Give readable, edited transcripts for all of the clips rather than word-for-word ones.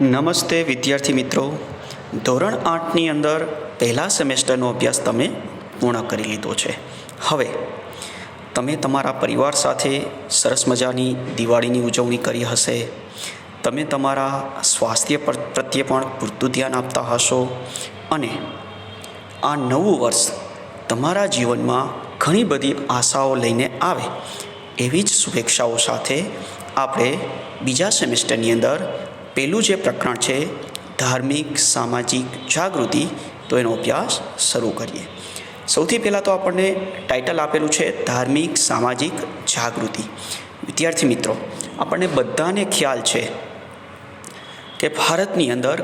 નમસ્તે વિદ્યાર્થી મિત્રો. ધોરણ 8ની અંદર પહેલા સેમેસ્ટરનો અભ્યાસ તમે પૂર્ણ કરી લીધો છે. હવે તમે તમારા પરિવાર સાથે સરસ મજાની દિવાળીની ઉજવણી કરી હશે. તમે તમારા સ્વાસ્થ્ય પ્રત્યે પણ પૂરતું ધ્યાન આપતા હશો અને આ નવું વર્ષ તમારા જીવનમાં ઘણી બધી આશાઓ લઈને આવે એવી જ શુભેચ્છાઓ સાથે આપણે બીજા સેમેસ્ટરની અંદર પહેલું જે પ્રકરણ છે ધાર્મિક સામાજિક જાગૃતિ, તો એનો અભ્યાસ શરૂ કરીએ. સૌથી પહેલાં તો આપણને ટાઇટલ આપેલું છે ધાર્મિક સામાજિક જાગૃતિ. વિદ્યાર્થી મિત્રો, આપણને બધાને ખ્યાલ છે કે ભારતની અંદર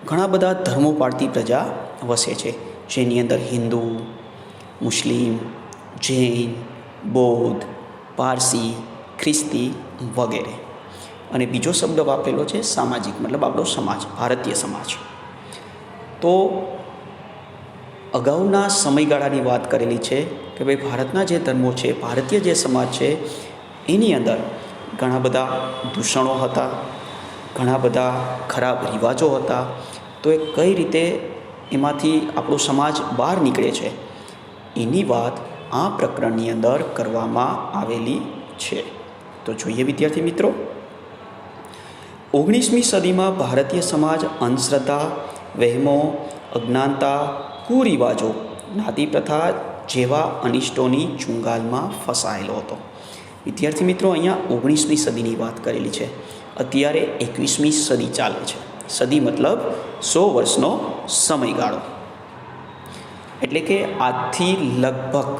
ઘણા બધા ધર્મો પાળતી પ્રજા વસે છે, જેની અંદર હિન્દુ, મુસ્લિમ, જૈન, બૌદ્ધ, પારસી, ખ્રિસ્તી વગેરે. અને બીજો શબ્દ વાપરેલો છે સામાજિક, મતલબ આપણો સમાજ, ભારતીય સમાજ. તો અગાઉના સમયગાળાની વાત કરેલી છે કે ભાઈ ભારતના જે ધર્મો છે, ભારતીય જે સમાજ છે, એની અંદર ઘણા બધા દૂષણો હતા, ઘણા બધા ખરાબ રિવાજો હતા. તો એ કઈ રીતે એમાંથી આપણો સમાજ બહાર નીકળે છે એની વાત આ પ્રકરણની અંદર કરવામાં આવેલી છે. તો જોઈએ વિદ્યાર્થી મિત્રો, 19મી સદીમાં ભારતીય સમાજ અંધશ્રદ્ધા, વહેમો, અજ્ઞાનતા, કુરિવાજો, જ્ઞાતિ પ્રથા જેવા અનિષ્ટોની ચુંગાલમાં ફસાયેલો હતો. વિદ્યાર્થી મિત્રો, અહીંયા 19મી સદીની વાત કરેલી છે. અત્યારે 21મી સદી ચાલે છે. સદી મતલબ 100 વર્ષનો સમયગાળો. એટલે કે આજથી લગભગ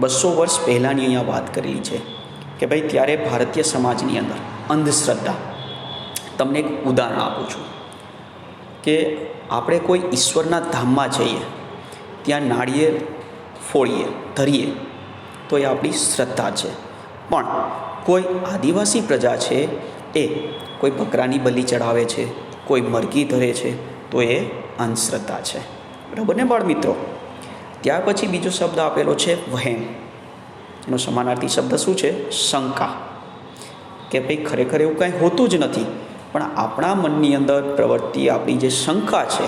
200 વર્ષ પહેલાંની અહીંયા વાત કરેલી છે કે ભાઈ ત્યારે ભારતીય સમાજની અંદર અંધશ્રદ્ધા. તમને એક ઉદાહરણ આપું છું કે આપણે કોઈ ઈશ્વરના ધામમાં જઈએ, ત્યાં નાળિયેર ફોડીએ, ધરીએ, તો એ આપણી શ્રદ્ધા છે. પણ કોઈ આદિવાસી પ્રજા છે, એ કોઈ બકરાની બલિ ચડાવે છે, કોઈ મરઘી ધરે છે, તો એ અંધશ્રદ્ધા છે. બરાબર ને બાળ મિત્રો? ત્યાર પછી બીજો શબ્દ આપેલો છે વહેમ. એનો સમાનાર્થી શબ્દ શું છે? શંકા. કે ભાઈ ખરેખર એવું કાંઈ હોતું જ નથી, પણ આપણા મનની અંદર પ્રવૃત્તિ, આપણી જે શંકા છે,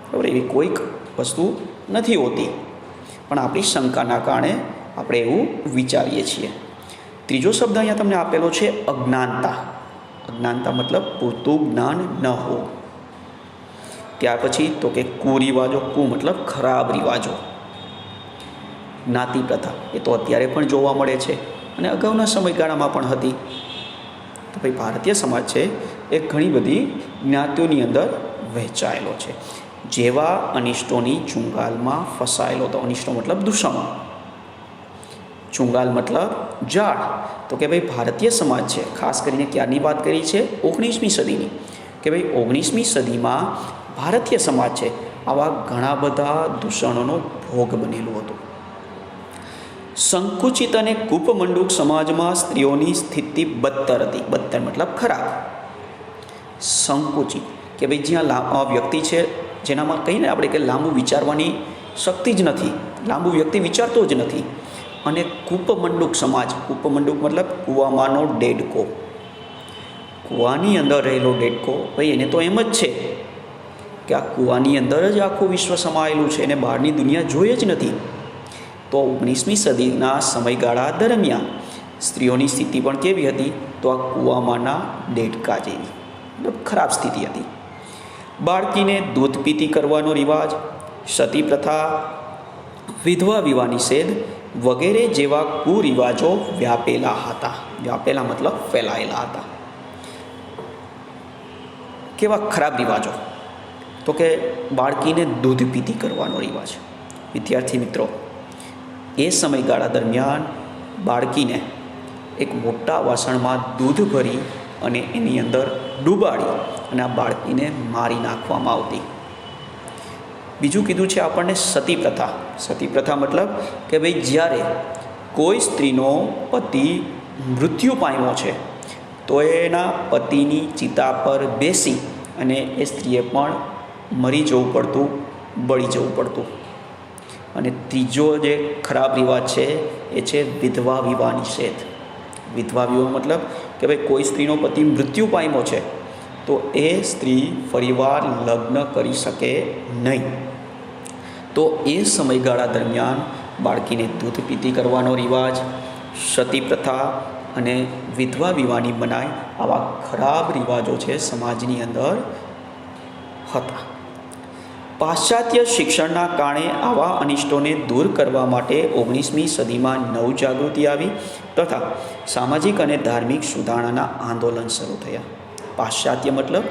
બરાબર, એવી કોઈક વસ્તુ નથી હોતી, પણ આપણી શંકાના કારણે આપણે એવું વિચારીએ છીએ. ત્રીજો શબ્દ અહીંયા તમને આપેલો છે અજ્ઞાનતા. અજ્ઞાનતા મતલબ પૂરતું જ્ઞાન ન હોવું. ત્યાર પછી તો કે કુરિવાજો. કુ મતલબ ખરાબ રિવાજો. જ્ઞાતિ પ્રથા, એ તો અત્યારે પણ જોવા મળે છે અને અગાઉના સમયગાળામાં પણ હતી. તો ભાઈ ભારતીય સમાજ છે એ ઘણી બધી જ્ઞાતિઓની અંદર વહેંચાયેલો છે, જેવા અનિષ્ટોની ચુંગાલમાં ફસાયેલો હતો. અનિષ્ટો મતલબ દૂષણો, ચુંગાલ મતલબ જાળ. તો કે ભાઈ ભારતીય સમાજ છે, ખાસ કરીને ક્યારની વાત કરી છે? 19મી સદીની. કે ભાઈ 19મી સદીમાં ભારતીય સમાજ છે આવા ઘણા બધા દૂષણોનો ભોગ બનેલું હતું. સંકુચિત અને કૂપમંડુક સમાજમાં સ્ત્રીઓની સ્થિતિ બદતર હતી. બદતર મતલબ ખરાબ. સંકુચિત કે ભાઈ જ્યાં વ્યક્તિ છે, જેનામાં કહીને આપણે કે લાંબુ વિચારવાની શક્તિ જ નથી, લાંબુ વ્યક્તિ વિચારતો જ નથી. અને કૂપમંડુક સમાજ. કૂપમંડુક મતલબ કૂવામાંનો ડેડકો. કૂવાની અંદર રહેલો ડેડકો, ભાઈ એને તો એમ જ છે કે આ કૂવાની અંદર જ આખું વિશ્વ સમાયેલું છે, એને બહારની દુનિયા જોઈએ જ નથી. તો 19મી સદીના સમયગાળા દરમિયાન સ્ત્રીઓની સ્થિતિ પણ કેવી હતી? તો આ કૂવામાંના ડેડકા જેવી, મતલબ ખરાબ સ્થિતિ હતી. બાળકીને દૂધ પીતી કરવાનો રિવાજ, સતી પ્રથા, વિધવા વિવાહ નિષેધ વગેરે જેવા કુરિવાજો વ્યાપેલા હતા. વ્યાપેલા મતલબ ફેલાયેલા હતા. કેવા ખરાબ રિવાજો? તો કે બાળકીને દૂધ પીતી કરવાનો રિવાજ. વિદ્યાર્થી મિત્રો, એ સમયગાળા દરમિયાન બાળકીને એક મોટા વાસણમાં દૂધ ભરી અને એની અંદર ડૂબાડી અને આ બાળકીને મારી નાખવામાં આવતી. બીજું કીધું છે આપણને સતી પ્રથા. સતી પ્રથા મતલબ કે ભાઈ જ્યારે કોઈ સ્ત્રીનો પતિ મૃત્યુ પામ્યો છે, તો એના પતિની ચિતા પર બેસી અને એ સ્ત્રીએ પણ મરી જવું પડતું, બળી જવું પડતું. અને ત્રીજો જે ખરાબ રિવાજ છે એ છે વિધવા વિવાહ નિષેધ. વિધવા વિવાહ મતલબ કે કે ભાઈ કોઈ સ્ત્રીનો પતિ મૃત્યુ પામ્યો છે તો એ સ્ત્રી ફરીવાર લગ્ન કરી શકે નહીં. તો એ સમયગાળા દરમિયાન બાળકીને દૂધ પીતી કરવાનો રિવાજ, સતી પ્રથા અને વિધવા વિવાહની મનાઈ, આવા ખરાબ રિવાજો છે સમાજની અંદર હતા. પાશ્ચાત્ય શિક્ષણના કારણે આવા અનિષ્ટોને દૂર કરવા માટે 19મી સદીમાં નવજાગૃતિ આવી તથા સામાજિક અને ધાર્મિક સુધારણાના આંદોલન શરૂ થયા. પાશ્ચાત્ય મતલબ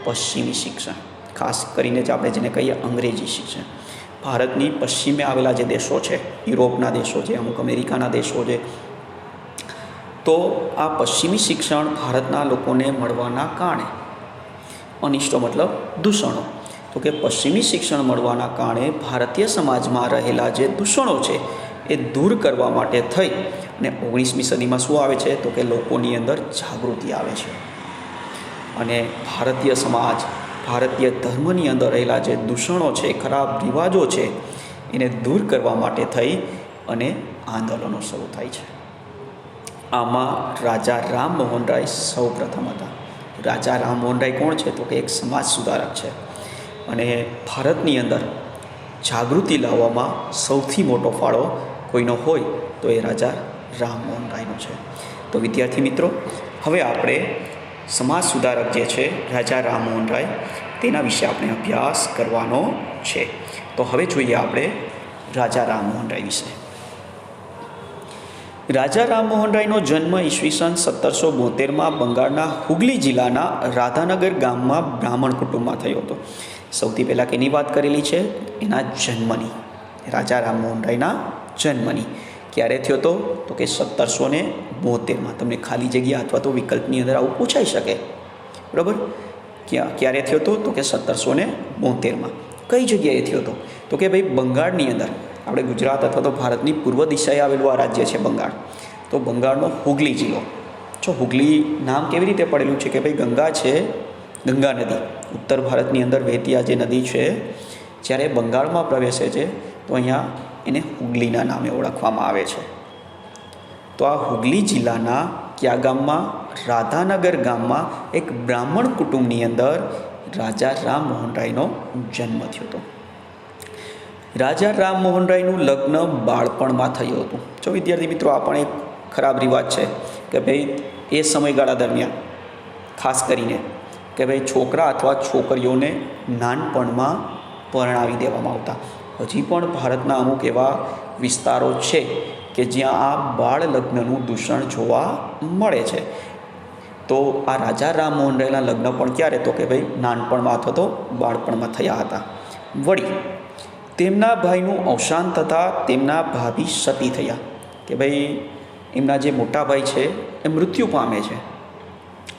પશ્ચિમી શિક્ષણ, ખાસ કરીને જ આપણે જેને કહીએ અંગ્રેજી શિક્ષણ. ભારતની પશ્ચિમે આવેલા જે દેશો છે, યુરોપના દેશો છે, અમુક અમેરિકાના દેશો છે, તો આ પશ્ચિમી શિક્ષણ ભારતના લોકોને મળવાના કારણે અનિષ્ટો મતલબ દૂષણો, તો કે પશ્ચિમી શિક્ષણ મળવાના કારણે ભારતીય સમાજમાં રહેલા જે દૂષણો છે એ દૂર કરવા માટે થઈ અને 19મી સદીમાં શું આવે છે તો કે લોકોની અંદર જાગૃતિ આવે છે અને ભારતીય સમાજ, ભારતીય ધર્મની અંદર રહેલા જે દૂષણો છે, ખરાબ રિવાજો છે, એને દૂર કરવા માટે થઈ અને આંદોલનો શરૂ થાય છે. આમાં રાજા રામમોહન રાય સૌ પ્રથમ હતા. રાજા રામમોહન રાય કોણ છે તો કે એક સમાજ સુધારક છે અને ભારતની અંદર જાગૃતિ લાવવામાં સૌથી મોટો ફાળો કોઈનો હોય તો એ રાજા રામમોહન રાયનો છે. તો વિદ્યાર્થી મિત્રો, હવે આપણે સમાજ સુધારક જે છે રાજા રામમોહન રાય, તેના વિશે આપણે અભ્યાસ કરવાનો છે. તો હવે જોઈએ આપણે રાજા રામમોહન રાય વિશે. રાજા રામમોહન રાયનો જન્મ ઈસવીસન 1772માં બંગાળના હુગલી જિલ્લાના રાધાનગર ગામમાં બ્રાહ્મણ કુટુંબમાં થયો હતો. સૌથી પહેલાં કેની વાત કરેલી છે? એના જન્મની, રાજા રામમોહન રાયના જન્મની. ક્યારે થયો હતો તો કે 1772માં. તમને ખાલી જગ્યા અથવા તો વિકલ્પની અંદર આવું પૂછાઈ શકે, બરાબર. ક્યારે થયો હતો તો કે 1772માં. કઈ જગ્યાએ થયો હતો તો કે ભાઈ બંગાળની અંદર, આપણે ગુજરાત અથવા તો ભારતની પૂર્વ દિશાએ આવેલું આ રાજ્ય છે બંગાળ. તો બંગાળનો હુગલી જિલ્લો. જો હુગલી નામ કેવી રીતે પડેલું છે કે ભાઈ ગંગા છે, ગંગા નદી ઉત્તર ભારતની અંદર વહેતી આ જે નદી છે, જ્યારે બંગાળમાં પ્રવેશે છે તો અહીંયા એને હુગલીના નામે ઓળખવામાં આવે છે. તો આ હુગલી જિલ્લાના કયા ગામમાં? રાધાનગર ગામમાં એક બ્રાહ્મણ કુટુંબની અંદર રાજા રામમોહન રાયનો જન્મ થયો હતો. રાજા રામમોહન રાયનું લગ્ન બાળપણમાં થયું હતું. જો વિદ્યાર્થી મિત્રો, આ પણ એક ખરાબ રિવાજ છે કે ભાઈ એ સમયગાળા દરમિયાન ખાસ કરીને કે ભાઈ છોકરા અથવા છોકરીઓને નાનપણમાં પરણાવી દેવામાં આવતા. હજી પણ ભારતના અમુક એવા વિસ્તારો છે કે જ્યાં આ બાળ લગ્નનું દૂષણ જોવા મળે છે. તો આ રાજા રામમોહન રાયના લગ્ન પણ ક્યારે તો કે ભાઈ નાનપણમાં અથવા તો બાળપણમાં થયા હતા. વળી તેમના ભાઈનું અવસાન થતાં તેમના ભાભી સતી થયા કે ભાઈ એમના જે મોટા ભાઈ છે એ મૃત્યુ પામે છે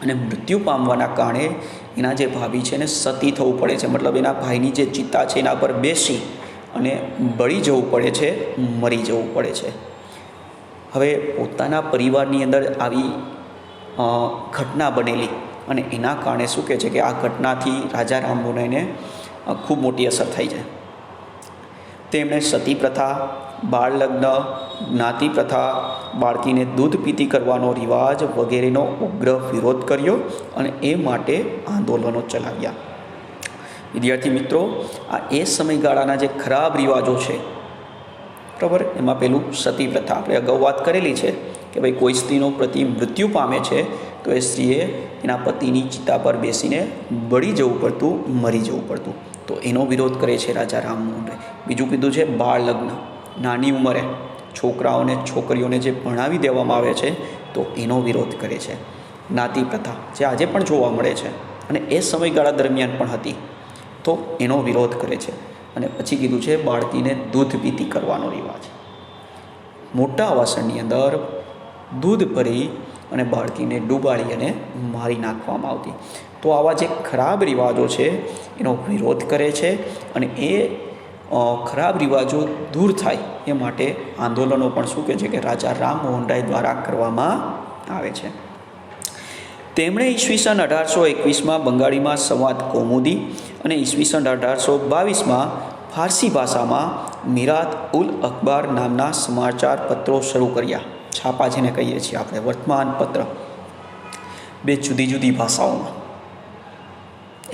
અને મૃત્યુ પામવાના કારણે એના જે ભાભી છે એને સતી થવું પડે છે. મતલબ એના ભાઈની જે ચિતા છે એના પર બેસી અને બળી જવું પડે છે, મરી જવું પડે છે. હવે પોતાના પરિવારની અંદર આવી ઘટના બનેલી અને એના કારણે શું કહે છે કે આ ઘટનાથી રાજા રામમોહન રાયને ખૂબ મોટી અસર થઈ છે. તેમણે સતી પ્રથા, બાળ લગ્ન, જ્ઞાતિ પ્રથા, બાળકીને દૂધ પીતી કરવાનો રિવાજ વગેરેનો ઉગ્ર વિરોધ કર્યો અને એ માટે આંદોલનો ચલાવ્યા. વિદ્યાર્થી મિત્રો, આ એ સમયગાળાના જે ખરાબ રિવાજો છે, બરાબર, એમાં પેલું સતી પ્રથા આપણે અગાઉ વાત કરેલી છે કે ભાઈ કોઈ સ્ત્રીનો પતિ મૃત્યુ પામે છે તો એ સ્ત્રીએ એના પતિની ચિતા પર બેસીને બળી જવું પડતું, મરી જવું પડતું. તો એનો વિરોધ કરે છે રાજા રામમોહન રાય. બીજું કીધું છે બાળ લગ્ન, નાની ઉંમરે છોકરાઓને છોકરીઓને જે ભણાવી દેવામાં આવે છે તો એનો વિરોધ કરે છે. જ્ઞાતિ પ્રથા જે આજે પણ જોવા મળે છે અને એ સમયગાળા દરમિયાન પણ હતી, તો એનો વિરોધ કરે છે. અને પછી કીધું છે બાળકીને દૂધ પીતી કરવાનો રિવાજ. મોટા વાસણની અંદર દૂધ ભરી અને બાળકીને ડૂબાડી અને મારી નાખવામાં આવતી. તો આવા જે ખરાબ રિવાજો છે એનો વિરોધ કરે છે અને એ ખરાબ રિવાજો દૂર થાય એ માટે આંદોલનો પણ શું કહે છે કે રાજા રામમોહન રાય દ્વારા કરવામાં આવે છે. તેમણે ઈસવીસન 1821માં બંગાળીમાં સંવાદ કૌમુદી અને ઈસવીસન 1822માં ફારસી ભાષામાં મિરાત ઉલ અખબાર નામના સમાચાર પત્રો શરૂ કર્યા. છાપા જેને કહીએ છીએ આપણે, વર્તમાન પત્ર. બે જુદી જુદી ભાષાઓમાં,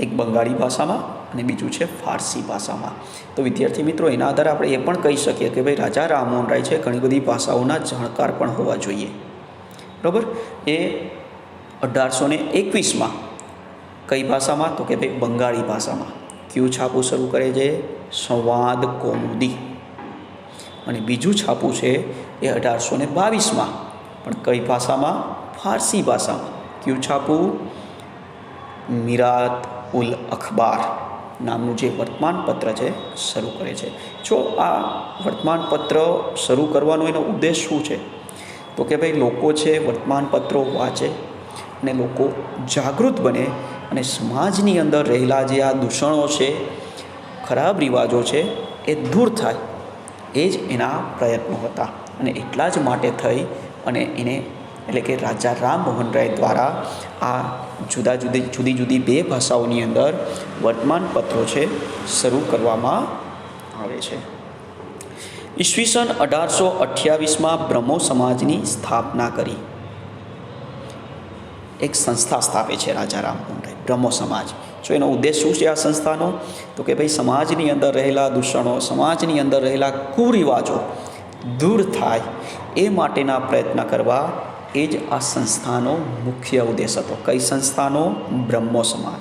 એક બંગાળી ભાષામાં અને બીજું છે ફારસી ભાષામાં. તો વિદ્યાર્થી મિત્રો, એના આધારે આપણે એ પણ કહી શકીએ કે ભાઈ રાજા રામમોહન રાય છે ઘણી બધી ભાષાઓના જાણકાર પણ હોવા જોઈએ. બરાબર. એ 1821માં કઈ ભાષામાં? તો કે ભાઈ બંગાળી ભાષામાં કયું છાપું શરૂ કરે છે? સંવાદ કૌમુદી. અને બીજું છાપું છે એ 1822માં પણ કઈ ભાષામાં? ફારસી ભાષામાં. કયું છાપું? મિરાત ઉલ અખબાર નામનું જે વર્તમાનપત્ર છે શરૂ કરે છે. જો આ વર્તમાનપત્ર શરૂ કરવાનો એનો ઉદ્દેશ શું છે? તો કે ભાઈ લોકો છે વર્તમાનપત્રો વાંચે અને લોકો જાગૃત બને અને સમાજની અંદર રહેલા જે આ દૂષણો છે, ખરાબ રિવાજો છે, એ દૂર થાય, એ જ એના પ્રયત્નો હતા. અને એટલા જ માટે થઈ અને એને એટલે કે રાજા રામમોહન રાય દ્વારા આ જુદી જુદી બે ભાષાઓની અંદર વર્તમાનપત્રો છે શરૂ કરવામાં આવે છે. ઈસવીસન 1828માં બ્રહ્મો સમાજની સ્થાપના કરી. એક સંસ્થા સ્થાપે છે રાજા રામમોહન રાય, બ્રહ્મો સમાજ. જો એનો ઉદ્દેશ શું છે આ સંસ્થાનો? તો કે ભાઈ સમાજની અંદર રહેલા દૂષણો, સમાજની અંદર રહેલા કુરિવાજો દૂર થાય એ માટેના પ્રયત્ન કરવા, એ જ આ સંસ્થાનો મુખ્ય ઉદ્દેશ હતો. કઈ સંસ્થાનો? બ્રહ્મો સમાજ.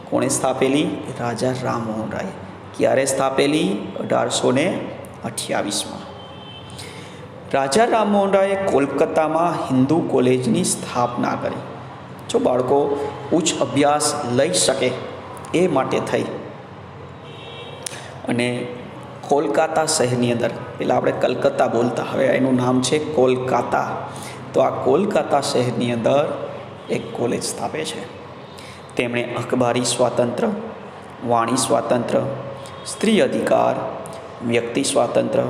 કોણે સ્થાપેલી? રાજા રામમોહન રાય. ક્યારે સ્થાપેલી? 1828માં. રાજા રામમોહન રાયે કોલકાતામાં હિન્દુ કોલેજની સ્થાપના કરી. જો બાળકો ઉચ્ચ અભ્યાસ લઈ શકે એ માટે થઈ અને કોલકાતા શહેરની અંદર, પહેલાં આપણે કલકત્તા બોલતા, હવે એનું નામ છે કોલકાતા. તો આ કોલકાતા શહેરની અંદર એક કોલેજ સ્થાપે છે. તેમણે અખબારી સ્વાતંત્ર્ય, વાણી સ્વાતંત્ર્ય, સ્ત્રી અધિકાર, વ્યક્તિ સ્વાતંત્ર્ય,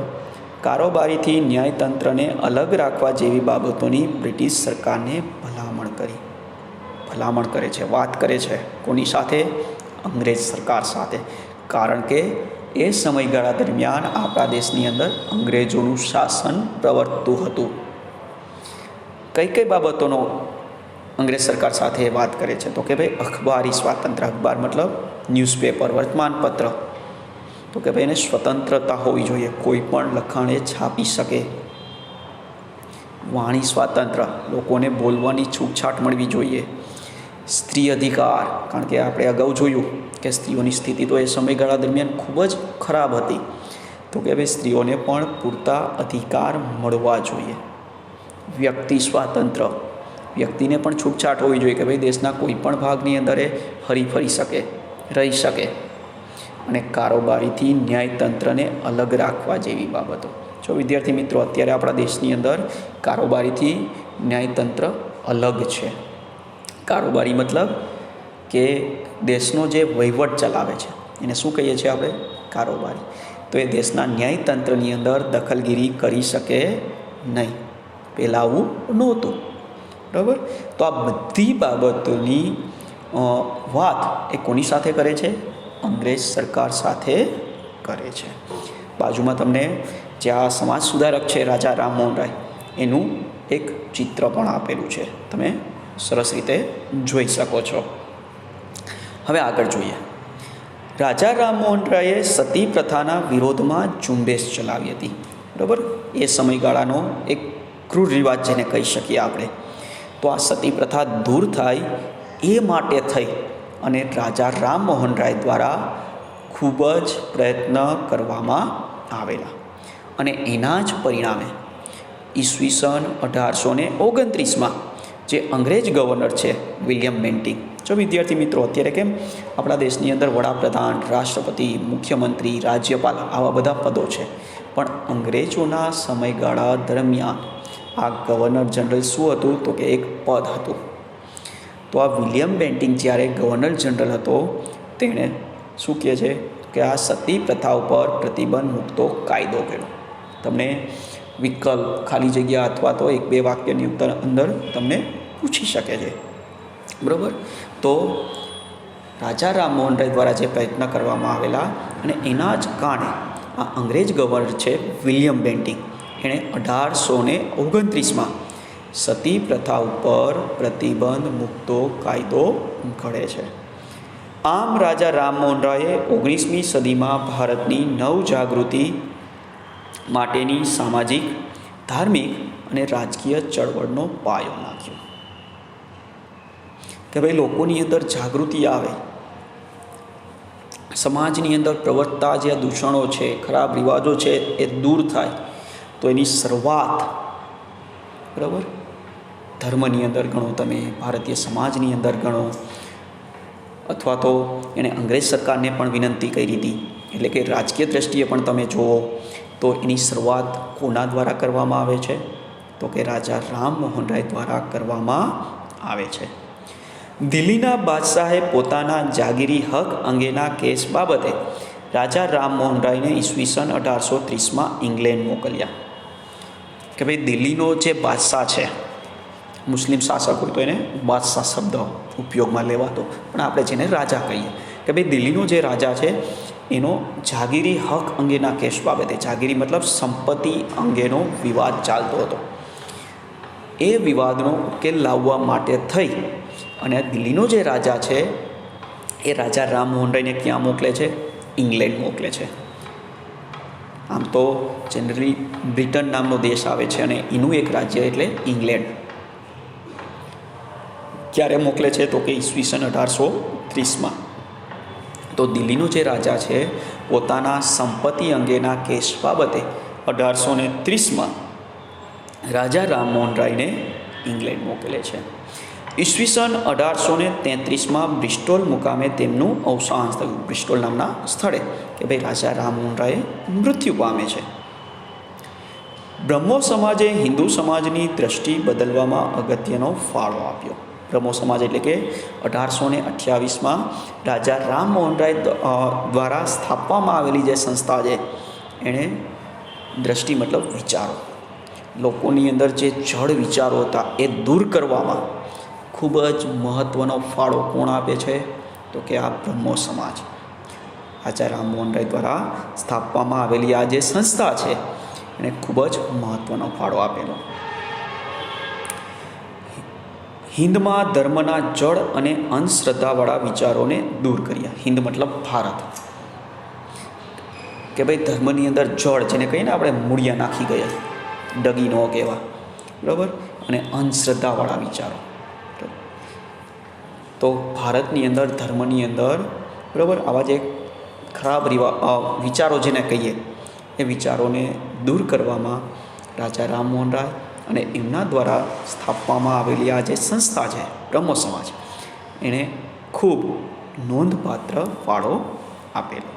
કારોબારીથી ન્યાયતંત્રને અલગ રાખવા જેવી બાબતોની બ્રિટિશ સરકારને ભલામણ કરી. ભલામણ કરે છે, વાત કરે છે. કોની સાથે? અંગ્રેજ સરકાર સાથે. કારણ કે એ સમયગાળા દરમિયાન આપણા દેશની અંદર અંગ્રેજોનું શાસન પ્રવર્તતું હતું. કઈ કઈ બાબતોનો અંગ્રેજ સરકાર સાથે વાત કરે છે? તો કે ભાઈ અખબારી સ્વાતંત્ર્ય. અખબાર મતલબ ન્યૂઝપેપર, વર્તમાનપત્ર. તો કે ભાઈ એને સ્વતંત્રતા હોવી જોઈએ, કોઈ પણ લખાણ એ છાપી શકે. વાણી સ્વાતંત્ર્ય, લોકોને બોલવાની છૂટછાટ મળવી જોઈએ. સ્ત્રી અધિકાર, કારણ કે આપણે અગાઉ જોયું કે સ્ત્રીઓની સ્થિતિ તો એ સમયગાળા દરમિયાન ખૂબ જ ખરાબ હતી. તો કે ભાઈ સ્ત્રીઓને પણ પૂરતા અધિકાર મળવા જોઈએ. વ્યક્તિ સ્વાતંત્ર્ય, વ્યક્તિને પણ છૂટછાટ હોવી જોઈએ કે ભાઈ દેશના કોઈ પણ ભાગની અંદર એ હરીફરી શકે, રહી શકે. અને કારોબારીથી ન્યાયતંત્રને અલગ રાખવા જેવી બાબતો. જો વિદ્યાર્થી મિત્રો, અત્યારે આપણા દેશની અંદર કારોબારીથી ન્યાયતંત્ર અલગ છે. કારોબારી મતલબ કે દેશનો જે વહીવટ ચલાવે છે એને શું કહીએ છીએ આપણે? કારોબારી. તો એ દેશના ન્યાયતંત્રની અંદર દખલગીરી કરી શકે નહીં. પહેલાં આવું નહોતું. બરાબર. તો આ બધી બાબતોની વાત એ કોની સાથે કરે છે? અંગ્રેજ સરકાર સાથે કરે છે. બાજુમાં તમને જે આ સમાજ સુધારક છે રાજા રામમોહન રાય, એનું એક ચિત્ર પણ આપેલું છે, તમે સરસ રીતે જોઈ શકો છો. હવે આગળ જોઈએ. રાજા રામમોહન રાયે સતી પ્રથાના વિરોધમાં ઝુંબેશ ચલાવી હતી. બરાબર. એ સમયગાળાનો એક ક્રૂર રિવાજ જેને કહી શકીએ આપણે. તો આ સતી પ્રથા દૂર થાય એ માટે થઈ અને રાજા રામમોહન રાય દ્વારા ખૂબ જ પ્રયત્ન કરવામાં આવેલા. અને એના જ પરિણામે ઈસવીસન 1829માં જે અંગ્રેજ ગવર્નર છે વિલિયમ બેન્ટિક. જો વિદ્યાર્થી મિત્રો, અત્યારે કેમ આપણા દેશની અંદર વડાપ્રધાન, રાષ્ટ્રપતિ, મુખ્યમંત્રી, રાજ્યપાલ આવા બધા પદો છે, પણ અંગ્રેજોના સમયગાળા દરમિયાન આ ગવર્નર જનરલ શું હતું? તો કે એક પદ હતું. તો આ વિલિયમ બેન્ટિક જ્યારે ગવર્નર જનરલ હતો, તેણે શું કહે છે કે આ સતી પ્રથા ઉપર પ્રતિબંધ મૂકતો કાયદો કર્યો. તમને વિકલ્પ, ખાલી જગ્યા અથવા તો એક બે વાક્યની અંદર તમને પૂછી શકે છે. બરાબર. તો રાજા રામમોહન રાય દ્વારા જે પ્રયત્ન કરવામાં આવેલા અને એના જ કારણે આ અંગ્રેજ ગવર્નર છે વિલિયમ બેન્ટિક, એણે 1829માં સતી પ્રથા ઉપર પ્રતિબંધ મૂકતો કાયદો ઘડે છે. આમ રાજા રામમોહન રાયે 19મી સદીમાં ભારતની નવજાગૃતિ માટેની સામાજિક, ધાર્મિક અને રાજકીય ચળવળનો પાયો નાખ્યો કે ભાઈ લોકોની અંદર જાગૃતિ આવે, સમાજની અંદર પ્રવર્તતા જે દૂષણો છે, ખરાબ રિવાજો છે એ દૂર થાય. તો એની શરૂઆત બરાબર ધર્મની અંદર ગણો, તમે ભારતીય સમાજની અંદર ગણો, અથવા તો એણે અંગ્રેજ સરકારને પણ વિનંતી કરી હતી. એટલે કે રાજકીય દ્રષ્ટિએ પણ તમે જુઓ તો એની શરૂઆત કોના દ્વારા કરવામાં આવે છે? તો કે રાજા રામમોહન રાય દ્વારા કરવામાં આવે છે. દિલ્હીના બાદશાહે પોતાના જાગીરી હક અંગેના કેસ બાબતે રાજા રામમોહન રાયને ઈસવીસન 1830માં ઇંગ્લેન્ડ મોકલ્યા કે ભાઈ દિલ્હીનો જે બાદશાહ છે, મુસ્લિમ શાસક હોય તો એને બાદશાહ શબ્દ ઉપયોગમાં લેવાતો, પણ આપણે જેને રાજા કહીએ કે ભાઈ દિલ્હીનો જે રાજા છે એનો જાગીરી હક અંગેના કેસ બાબતે, જાગીરી મતલબ સંપત્તિ અંગેનો વિવાદ ચાલતો હતો. એ વિવાદનો ઉકેલ લાવવા માટે થઈ અને દિલ્હીનો જે રાજા છે એ રાજા રામમોહન રાયને ક્યાં મોકલે છે? ઇંગ્લેન્ડ મોકલે છે. આમ તો જનરલી બ્રિટન નામનો દેશ આવે છે અને એનું એક રાજ્ય એટલે ઇંગ્લેન્ડ. ક્યારે મોકલે છે? તો કે ઈસવીસન 1830માં. તો દિલ્હીનો જે રાજા છે પોતાના સંપત્તિ અંગેના કેસ બાબતે 1830માં રાજા રામમોહન રાયને ઇંગ્લેન્ડ મોકલે છે. ઈસવીસન 1833માં બ્રિસ્ટોલ મુકામે તેમનું અવસાન થયું, બ્રિસ્ટોલ નામના સ્થળે, કે ભાઈ રાજા રામમોહન રાય મૃત્યુ પામે છે. બ્રહ્મો સમાજે હિન્દુ સમાજની દ્રષ્ટિ બદલવામાં અગત્યનો ફાળો આપ્યો. બ્રહ્મો સમાજ એટલે કે 1828માં રાજા રામમોહન રાય દ્વારા સ્થાપવામાં આવેલી જે સંસ્થા છે એણે દ્રષ્ટિ મતલબ વિચારો, લોકોની અંદર જે જડ વિચારો હતા એ દૂર કરવામાં ખૂબ જ મહત્ત્વનો ફાળો કોણ આપે છે? તો કે આ બ્રહ્મો સમાજ, રાજા રામમોહન રાય દ્વારા સ્થાપવામાં આવેલી આ જે સંસ્થા છે એણે ખૂબ જ મહત્ત્વનો ફાળો આપેલો. હિન્દમાં ધર્મના જડ અને અંધશ્રદ્ધાવાળા વિચારોને દૂર કર્યા. હિન્દ મતલબ ભારત, કે ભાઈ ધર્મની અંદર જડ, જેને કહીએ ને આપણે મૂળિયા નાખી ગયા, ડગી ન કહેવા, બરાબર, અને અંધશ્રદ્ધાવાળા વિચારો. તો ભારતની અંદર ધર્મની અંદર બરાબર આવા જે ખરાબ વિચારો જેને કહીએ એ વિચારોને દૂર કરવામાં રાજા રામમોહન રાય અને એમના દ્વારા સ્થાપવામાં આવેલી આ જે સંસ્થા છે બ્રહ્મો સમાજ, એણે ખૂબ નોંધપાત્ર ફાળો આપેલો.